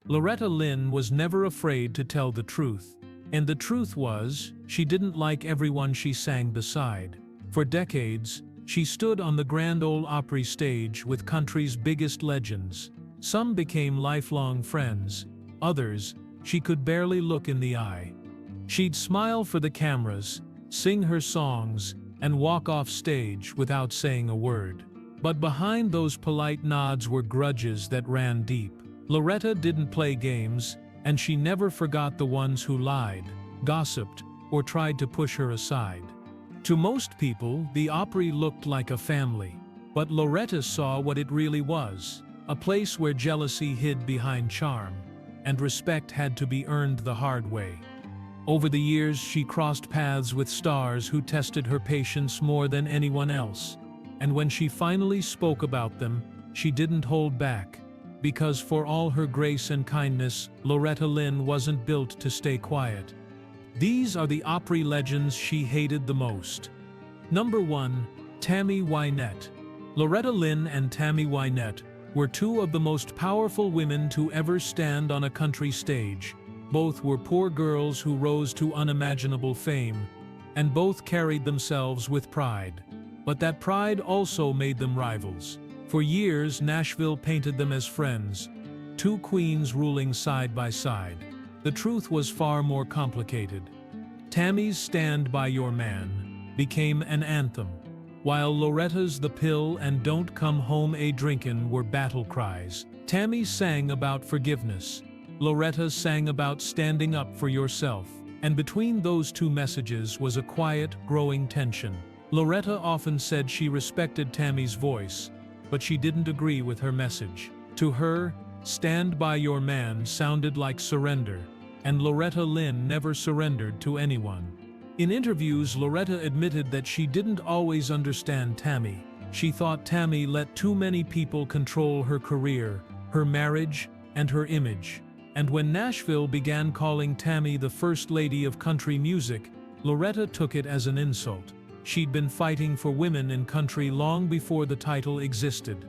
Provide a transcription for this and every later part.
Loretta Lynn was never afraid to tell the truth. And the truth was, she didn't like everyone she sang beside. For decades, she stood on the Grand Ole Opry stage with country's biggest legends. Some became lifelong friends, others, she could barely look in the eye. She'd smile for the cameras, sing her songs, and walk off stage without saying a word. But behind those polite nods were grudges that ran deep. Loretta didn't play games, and she never forgot the ones who lied, gossiped, or tried to push her aside. To most people, the Opry looked like a family. But Loretta saw what it really was, a place where jealousy hid behind charm, and respect had to be earned the hard way. Over the years, she crossed paths with stars who tested her patience more than anyone else. And when she finally spoke about them, she didn't hold back. Because for all her grace and kindness, Loretta Lynn wasn't built to stay quiet. These are the Opry legends she hated the most. Number 1. Tammy Wynette. Loretta Lynn and Tammy Wynette were two of the most powerful women to ever stand on a country stage. Both were poor girls who rose to unimaginable fame, and both carried themselves with pride. But that pride also made them rivals. For years, Nashville painted them as friends, two queens ruling side by side. The truth was far more complicated. Tammy's "Stand By Your Man" became an anthem, while Loretta's "The Pill" and "Don't Come Home A Drinkin'" were battle cries. Tammy sang about forgiveness. Loretta sang about standing up for yourself. And between those two messages was a quiet, growing tension. Loretta often said she respected Tammy's voice, but she didn't agree with her message. To her, "Stand By Your Man" sounded like surrender, and Loretta Lynn never surrendered to anyone. In interviews, Loretta admitted that she didn't always understand Tammy. She thought Tammy let too many people control her career, her marriage, and her image. And when Nashville began calling Tammy the First Lady of country music, Loretta took it as an insult. She'd been fighting for women in country long before the title existed.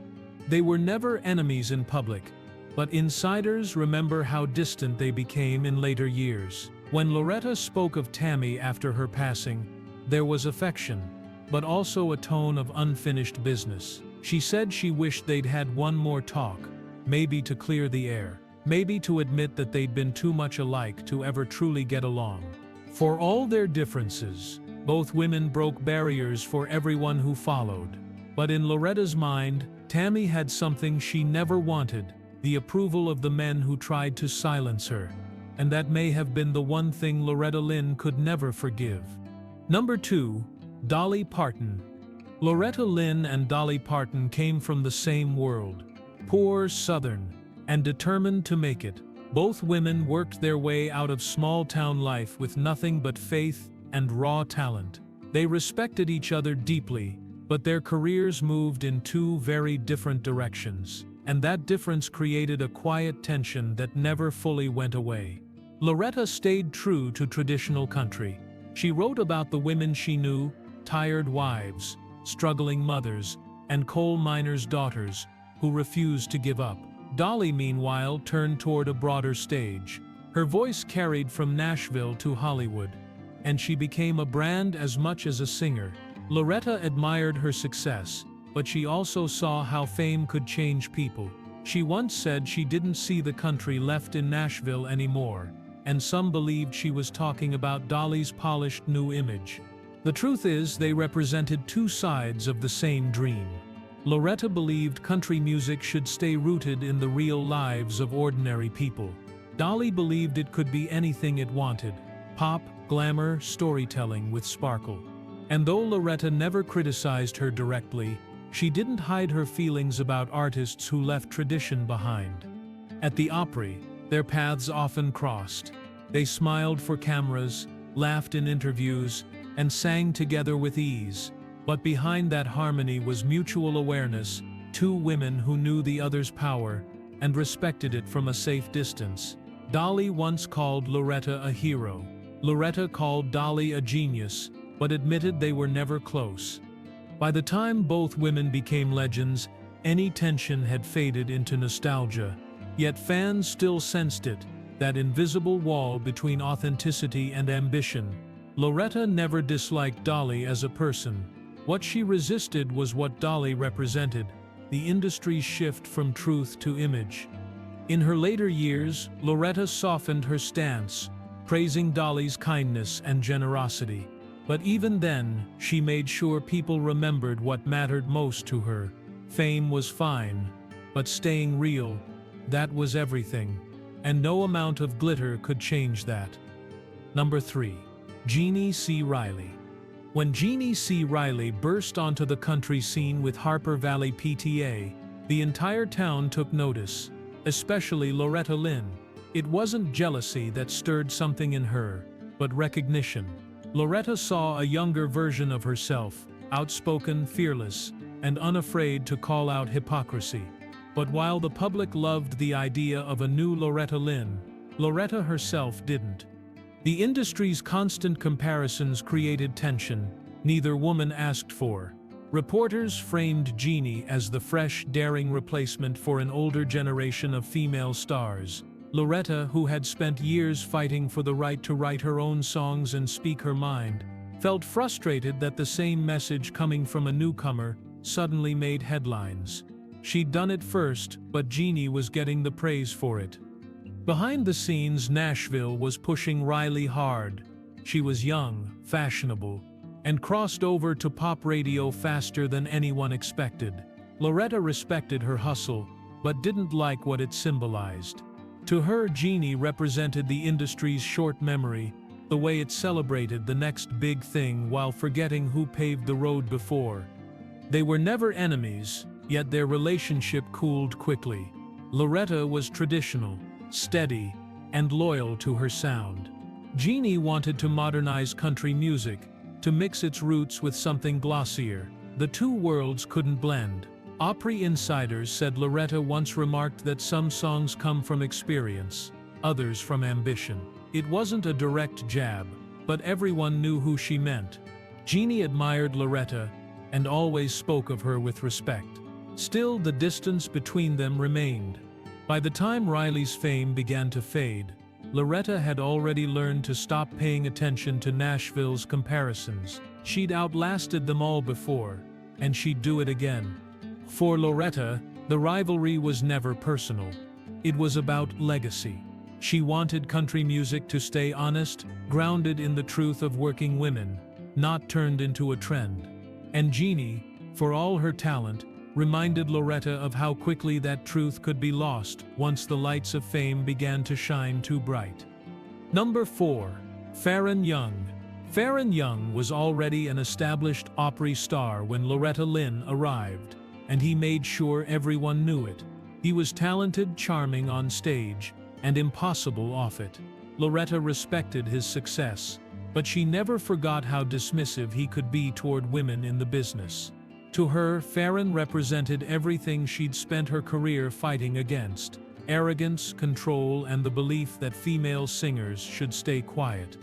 They were never enemies in public, but insiders remember how distant they became in later years. When Loretta spoke of Tammy after her passing, there was affection, but also a tone of unfinished business. She said she wished they'd had one more talk, maybe to clear the air, maybe to admit that they'd been too much alike to ever truly get along. For all their differences, both women broke barriers for everyone who followed. But in Loretta's mind, Tammy had something she never wanted: the approval of the men who tried to silence her. And that may have been the one thing Loretta Lynn could never forgive. Number 2. Dolly Parton. Loretta Lynn and Dolly Parton came from the same world, poor, Southern, and determined to make it. Both women worked their way out of small-town life with nothing but faith and raw talent. They respected each other deeply, but their careers moved in two very different directions, and that difference created a quiet tension that never fully went away. Loretta stayed true to traditional country. She wrote about the women she knew, tired wives, struggling mothers, and coal miners' daughters who refused to give up. Dolly, meanwhile, turned toward a broader stage. Her voice carried from Nashville to Hollywood, and she became a brand as much as a singer. Loretta admired her success, but she also saw how fame could change people. She once said she didn't see the country left in Nashville anymore, and some believed she was talking about Dolly's polished new image. The truth is, they represented two sides of the same dream. Loretta believed country music should stay rooted in the real lives of ordinary people. Dolly believed it could be anything it wanted: pop, glamour, storytelling with sparkle. And though Loretta never criticized her directly, she didn't hide her feelings about artists who left tradition behind. At the Opry, their paths often crossed. They smiled for cameras, laughed in interviews, and sang together with ease. But behind that harmony was mutual awareness, two women who knew the other's power and respected it from a safe distance. Dolly once called Loretta a hero. Loretta called Dolly a genius, but admitted they were never close. By the time both women became legends, any tension had faded into nostalgia, Yet fans still sensed it, that invisible wall between authenticity and ambition. Loretta never disliked Dolly as a person. What she resisted was what Dolly represented, the industry's shift from truth to image. In her later years, Loretta softened her stance, praising Dolly's kindness and generosity. But even then, she made sure people remembered what mattered most to her. Fame was fine, but staying real, that was everything. And no amount of glitter could change that. Number 3. Jeannie C. Riley. When Jeannie C. Riley burst onto the country scene with Harper Valley PTA, the entire town took notice, especially Loretta Lynn. It wasn't jealousy that stirred something in her, but recognition. Loretta saw a younger version of herself, outspoken, fearless, and unafraid to call out hypocrisy. But while the public loved the idea of a new Loretta Lynn, Loretta herself didn't. The industry's constant comparisons created tension neither woman asked for. Reporters framed Jeannie as the fresh, daring replacement for an older generation of female stars. Loretta, who had spent years fighting for the right to write her own songs and speak her mind, felt frustrated that the same message coming from a newcomer suddenly made headlines. She'd done it first, but Jeannie was getting the praise for it. Behind the scenes, Nashville was pushing Riley hard. She was young, fashionable, and crossed over to pop radio faster than anyone expected. Loretta respected her hustle, but didn't like what it symbolized. To her, Jeannie represented the industry's short memory, the way it celebrated the next big thing while forgetting who paved the road before. They were never enemies, yet their relationship cooled quickly. Loretta was traditional, steady, and loyal to her sound. Jeannie wanted to modernize country music, to mix its roots with something glossier. The two worlds couldn't blend. Opry insiders said Loretta once remarked that some songs come from experience, others from ambition. It wasn't a direct jab, but everyone knew who she meant. Jeannie admired Loretta and always spoke of her with respect. Still, the distance between them remained. By the time Riley's fame began to fade, Loretta had already learned to stop paying attention to Nashville's comparisons. She'd outlasted them all before, and she'd do it again. For Loretta, the rivalry was never personal. It was about legacy. She wanted country music to stay honest, grounded in the truth of working women, not turned into a trend. And Jeannie, for all her talent, reminded Loretta of how quickly that truth could be lost once the lights of fame began to shine too bright. Number 4. Faron Young. Faron Young was already an established Opry star when Loretta Lynn arrived, and he made sure everyone knew it. He was talented, charming on stage, and impossible off it. Loretta respected his success, but she never forgot how dismissive he could be toward women in the business. To her, Faron represented everything she'd spent her career fighting against: arrogance, control, and the belief that female singers should stay quiet.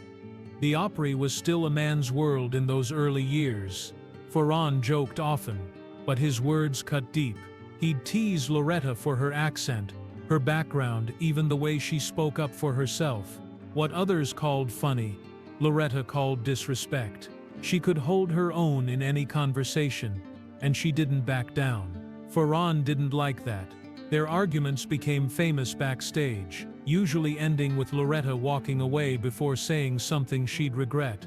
The Opry was still a man's world in those early years. Faron joked often, but his words cut deep. He'd tease Loretta for her accent, her background, even the way she spoke up for herself. What others called funny, Loretta called disrespect. She could hold her own in any conversation, and she didn't back down. Faron didn't like that. Their arguments became famous backstage, usually ending with Loretta walking away before saying something she'd regret.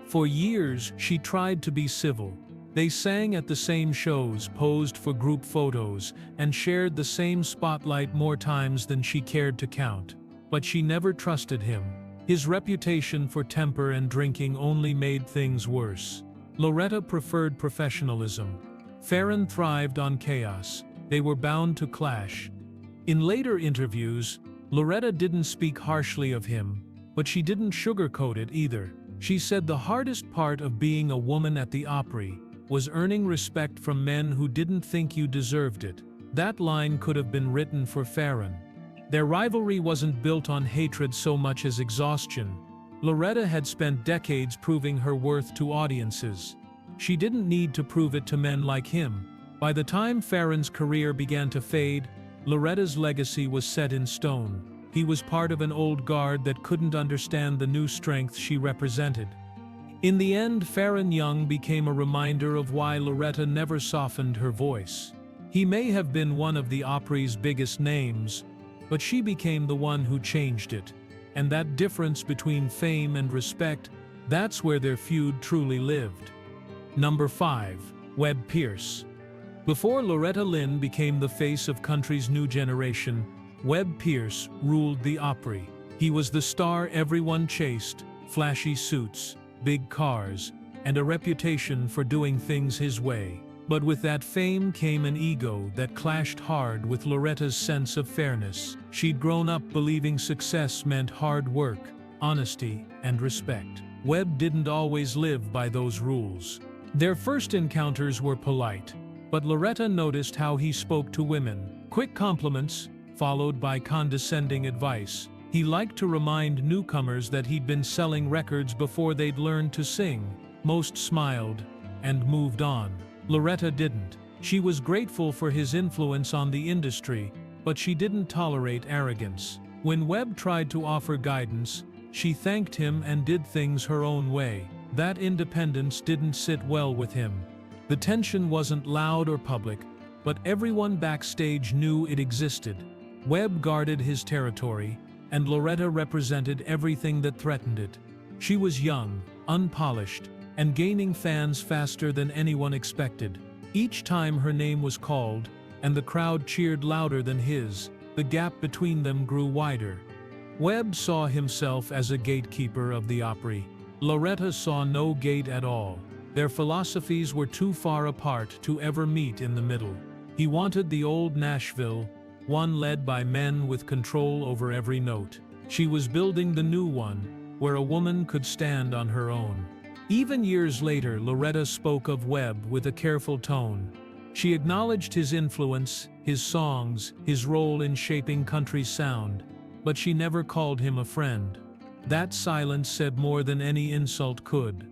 For years, she tried to be civil. They sang at the same shows, posed for group photos, and shared the same spotlight more times than she cared to count. But she never trusted him. His reputation for temper and drinking only made things worse. Loretta preferred professionalism. Faron thrived on chaos. They were bound to clash. In later interviews, Loretta didn't speak harshly of him, but she didn't sugarcoat it either. She said the hardest part of being a woman at the Opry was earning respect from men who didn't think you deserved it. That line could have been written for Faron. Their rivalry wasn't built on hatred so much as exhaustion. Loretta had spent decades proving her worth to audiences. She didn't need to prove it to men like him. By the time Faron's career began to fade, Loretta's legacy was set in stone. He was part of an old guard that couldn't understand the new strength she represented. In the end, Farron Young became a reminder of why Loretta never softened her voice. He may have been one of the Opry's biggest names, but she became the one who changed it. And that difference between fame and respect, that's where their feud truly lived. Number 5. Webb Pierce. Before Loretta Lynn became the face of country's new generation, Webb Pierce ruled the Opry. He was the star everyone chased, flashy suits, big cars, and a reputation for doing things his way. But with that fame came an ego that clashed hard with Loretta's sense of fairness. She'd grown up believing success meant hard work, honesty, and respect. Webb didn't always live by those rules. Their first encounters were polite, but Loretta noticed how he spoke to women. Quick compliments, followed by condescending advice. He liked to remind newcomers that he'd been selling records before they'd learned to sing. Most smiled and moved on. Loretta didn't. She was grateful for his influence on the industry, but she didn't tolerate arrogance. When Webb tried to offer guidance, she thanked him and did things her own way. That independence didn't sit well with him. The tension wasn't loud or public, but everyone backstage knew it existed. Webb guarded his territory, and Loretta represented everything that threatened it. She was young, unpolished, and gaining fans faster than anyone expected. Each time her name was called, and the crowd cheered louder than his, the gap between them grew wider. Webb saw himself as a gatekeeper of the Opry. Loretta saw no gate at all. Their philosophies were too far apart to ever meet in the middle. He wanted the old Nashville, one led by men with control over every note. She was building the new one, where a woman could stand on her own. Even years later, Loretta spoke of Webb with a careful tone. She acknowledged his influence, his songs, his role in shaping country's sound, but she never called him a friend. That silence said more than any insult could.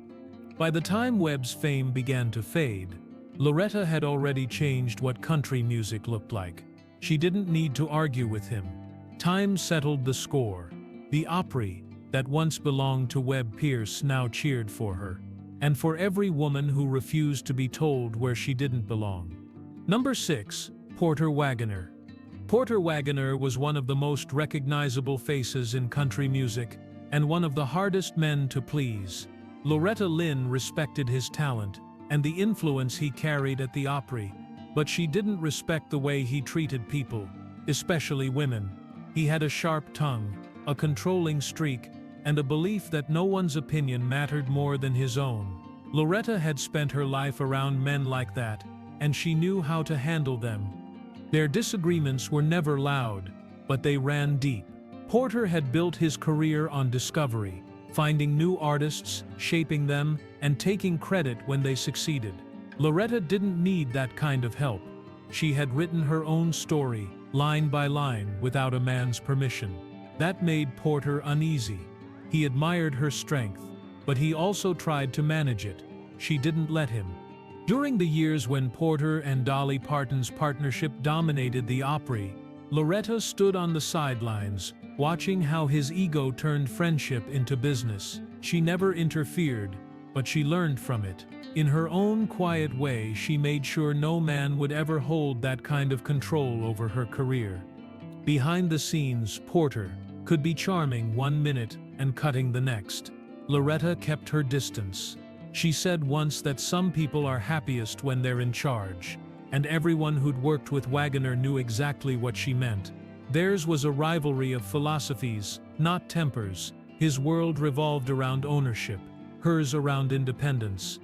By the time Webb's fame began to fade, Loretta had already changed what country music looked like. She didn't need to argue with him. Time settled the score. The Opry, that once belonged to Webb Pierce, now cheered for her. And for every woman who refused to be told where she didn't belong. Number 6. Porter Wagoner. Porter Wagoner was one of the most recognizable faces in country music, and one of the hardest men to please. Loretta Lynn respected his talent, and the influence he carried at the Opry. But she didn't respect the way he treated people, especially women. He had a sharp tongue, a controlling streak, and a belief that no one's opinion mattered more than his own. Loretta had spent her life around men like that, and she knew how to handle them. Their disagreements were never loud, but they ran deep. Porter had built his career on discovery, finding new artists, shaping them, and taking credit when they succeeded. Loretta didn't need that kind of help. She had written her own story, line by line, without a man's permission. That made Porter uneasy. He admired her strength, but he also tried to manage it. She didn't let him. During the years when Porter and Dolly Parton's partnership dominated the Opry, Loretta stood on the sidelines, watching how his ego turned friendship into business. She never interfered, but she learned from it. In her own quiet way, she made sure no man would ever hold that kind of control over her career. Behind the scenes, Porter could be charming one minute and cutting the next. Loretta kept her distance. She said once that some people are happiest when they're in charge, and everyone who'd worked with Wagoner knew exactly what she meant. Theirs was a rivalry of philosophies, not tempers. His world revolved around ownership, hers around independence.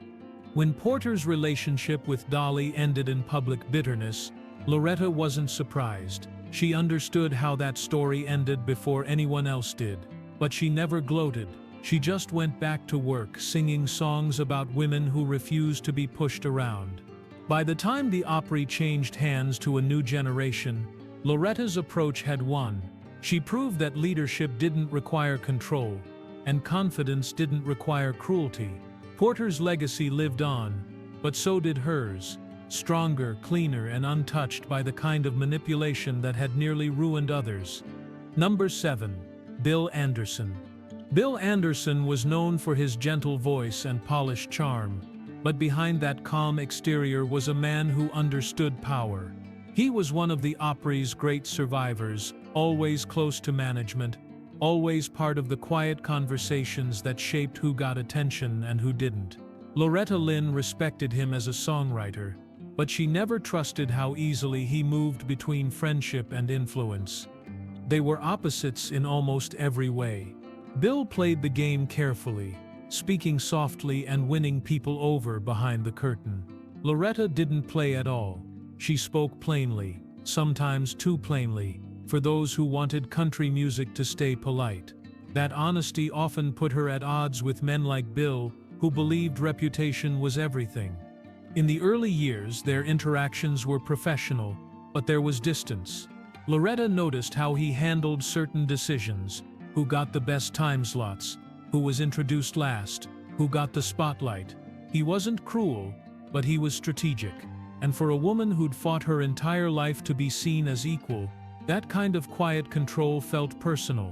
When Porter's relationship with Dolly ended in public bitterness, Loretta wasn't surprised. She understood how that story ended before anyone else did. But she never gloated. She just went back to work, singing songs about women who refused to be pushed around. By the time the Opry changed hands to a new generation, Loretta's approach had won. She proved that leadership didn't require control, and confidence didn't require cruelty. Porter's legacy lived on, but so did hers. stronger, cleaner, and untouched by the kind of manipulation that had nearly ruined others. Number 7. Bill Anderson. Bill Anderson was known for his gentle voice and polished charm, but behind that calm exterior was a man who understood power. He was one of the Opry's great survivors, always close to management, always part of the quiet conversations that shaped who got attention and who didn't. Loretta Lynn respected him as a songwriter, but she never trusted how easily he moved between friendship and influence. They were opposites in almost every way. Bill played the game carefully, speaking softly and winning people over behind the curtain. Loretta didn't play at all. She spoke plainly, sometimes too plainly, for those who wanted country music to stay polite. That honesty often put her at odds with men like Bill, who believed reputation was everything. In the early years, their interactions were professional, but there was distance. Loretta noticed how he handled certain decisions, who got the best time slots, who was introduced last, who got the spotlight. He wasn't cruel, but he was strategic. And for a woman who'd fought her entire life to be seen as equal, that kind of quiet control felt personal.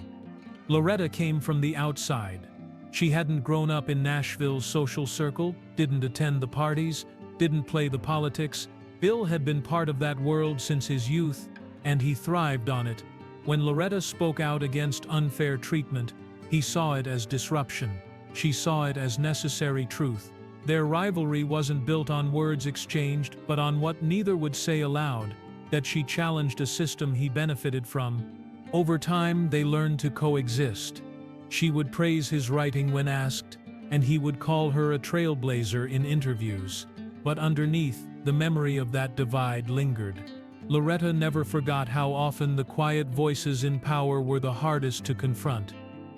Loretta came from the outside. She hadn't grown up in Nashville's social circle, didn't attend the parties, didn't play the politics. Bill had been part of that world since his youth, and he thrived on it. When Loretta spoke out against unfair treatment, he saw it as disruption. She saw it as necessary truth. Their rivalry wasn't built on words exchanged, but on what neither would say aloud, that she challenged a system he benefited from. Over time, they learned to coexist. She would praise his writing when asked, and he would call her a trailblazer in interviews. But underneath, the memory of that divide lingered. Loretta never forgot how often the quiet voices in power were the hardest to confront.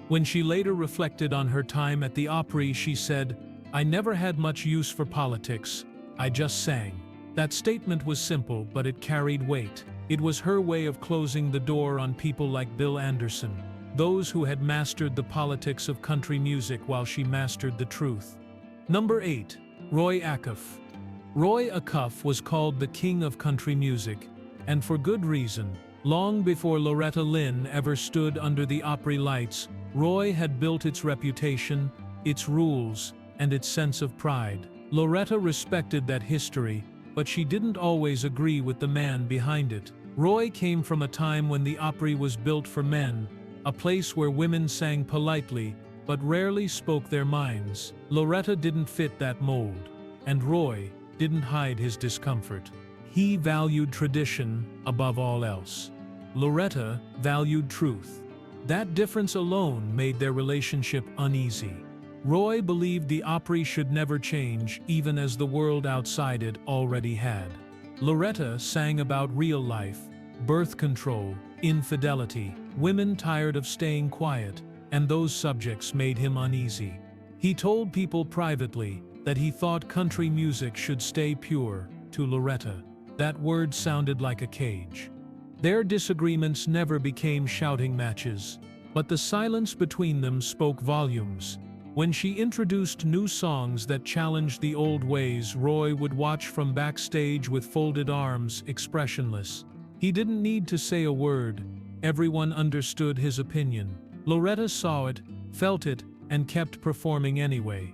When she later reflected on her time at the Opry, she said, "I never had much use for politics. I just sang." That statement was simple, but it carried weight. It was her way of closing the door on people like Bill Anderson, those who had mastered the politics of country music while she mastered the truth. Number 8. Roy Acuff. Roy Acuff was called the king of country music, and for good reason. Long before Loretta Lynn ever stood under the Opry lights, Roy had built its reputation, its rules, and its sense of pride. Loretta respected that history, but she didn't always agree with the man behind it. Roy came from a time when the Opry was built for men, a place where women sang politely, but rarely spoke their minds. Loretta didn't fit that mold, and Roy didn't hide his discomfort. He valued tradition above all else. Loretta valued truth. That difference alone made their relationship uneasy. Roy believed the Opry should never change, even as the world outside it already had. Loretta sang about real life, birth control, infidelity, women tired of staying quiet, and those subjects made him uneasy. He told people privately that he thought country music should stay pure. To Loretta, that word sounded like a cage. Their disagreements never became shouting matches, but the silence between them spoke volumes. When she introduced new songs that challenged the old ways, Roy would watch from backstage with folded arms, expressionless. He didn't need to say a word. Everyone understood his opinion. Loretta saw it, felt it, and kept performing anyway.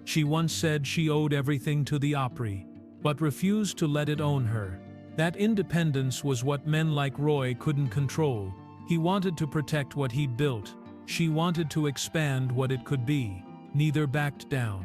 She once said she owed everything to the Opry, but refused to let it own her. That independence was what men like Roy couldn't control. He wanted to protect what he'd built. She wanted to expand what it could be. Neither backed down.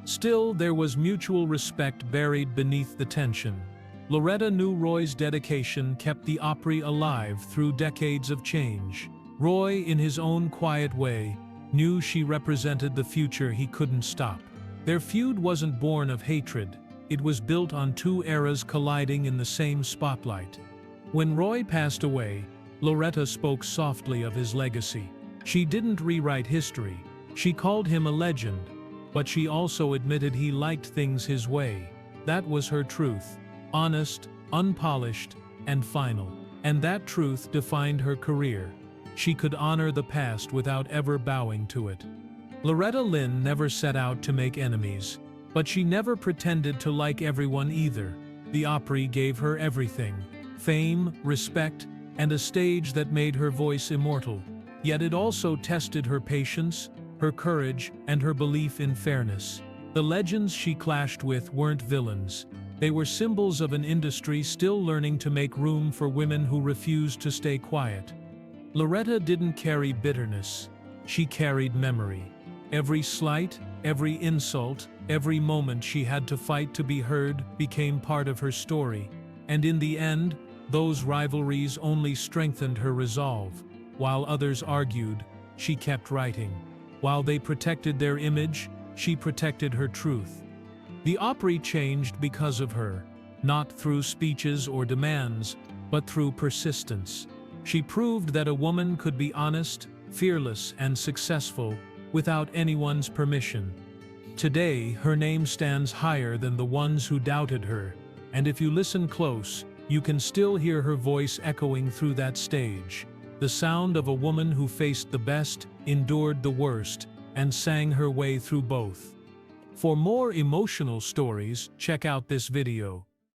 Still, there was mutual respect buried beneath the tension. Loretta knew Roy's dedication kept the Opry alive through decades of change. Roy, in his own quiet way, knew she represented the future he couldn't stop. Their feud wasn't born of hatred. It was built on two eras colliding in the same spotlight. When Roy passed away, Loretta spoke softly of his legacy. She didn't rewrite history. She called him a legend, but she also admitted he liked things his way. That was her truth. Honest, unpolished, and final. And that truth defined her career. She could honor the past without ever bowing to it. Loretta Lynn never set out to make enemies, but she never pretended to like everyone either. The Opry gave her everything: fame, respect, and a stage that made her voice immortal. Yet it also tested her patience, her courage, and her belief in fairness. The legends she clashed with weren't villains. They were symbols of an industry still learning to make room for women who refused to stay quiet. Loretta didn't carry bitterness. She carried memory. Every slight, every insult, every moment she had to fight to be heard became part of her story. And in the end, those rivalries only strengthened her resolve. While others argued, she kept writing. While they protected their image, she protected her truth. The Opry changed because of her, not through speeches or demands, but through persistence. She proved that a woman could be honest, fearless, and successful without anyone's permission. Today, her name stands higher than the ones who doubted her, and if you listen close, you can still hear her voice echoing through that stage. The sound of a woman who faced the best, endured the worst, and sang her way through both. For more emotional stories, check out this video.